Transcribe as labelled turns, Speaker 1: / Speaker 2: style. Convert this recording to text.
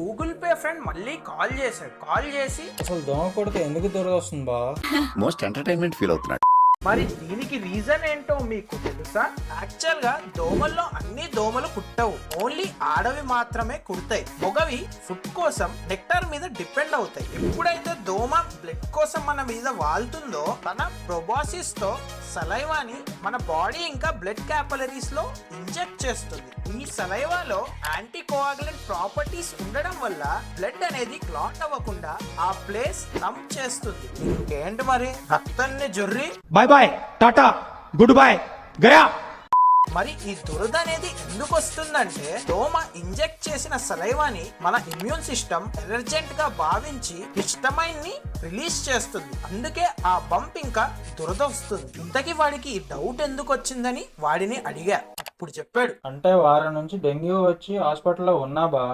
Speaker 1: Google pay friend మళ్ళీ call చేశాడు. Call చేసి
Speaker 2: అసలు దోమ కొడితే ఎందుకు దూరం వస్తుంది బా?
Speaker 3: మోస్ట్ ఎంటర్టైన్మెంట్ ఫీల్ అవుతున్నాడు.
Speaker 1: మరి దీనికి రీజన్ ఏంటో మీకు తెలుసా? యాక్చువల్ గా దోమల్లో అన్ని దోమలు కుట్టవు, ఓన్లీ ఆడవి మాత్రమే కుడతాయి. మొగవి ఫుడ్ కోసం నెక్టార్ మీద డిపెండ్ అవుతాయి. ఎప్పుడైతే దోమ బ్లడ్ కోసం మన మీద వాళ్తుందో తన ప్రొబాసిస్ తో సలైవాని మన బాడీ ఇంకా బ్లడ్ క్యాపిలరీస్ లో ఇంజెక్ట్ చేస్తుంది. ఈ సలైవాలో యాంటీ కోయాగులెంట్ ప్రాపర్టీస్ ఉండడం వల్ల బ్లడ్ అనేది క్లాట్ అవ్వకుండా ఆ ప్లేస్ నమ్ చేస్తుంది. ఇంకేంటి మరి రక్తాన్ని జొర్రి
Speaker 4: bye bye tata good bye గయా.
Speaker 1: మరి ఈ దురద అనేది ఎందుకు వస్తుందంటే దోమ ఇంజెక్ట్ చేసిన సలైవాని మన ఇమ్యూన్ సిస్టమ్ ఎలర్జెంట్ గా భావించి హిస్టమైన్ ని రిలీజ్ చేస్తుంది. అందుకే ఆ బంప్ ఇంకా దురద వస్తుంది. ఇంతకీ వాడికి ఈ డౌట్ ఎందుకు వచ్చిందని వాడిని అడిగా. అప్పుడు చెప్పాడు,
Speaker 2: అంటే వారం నుంచి డెంగ్యూ వచ్చి హాస్పిటల్లో ఉన్నా బా.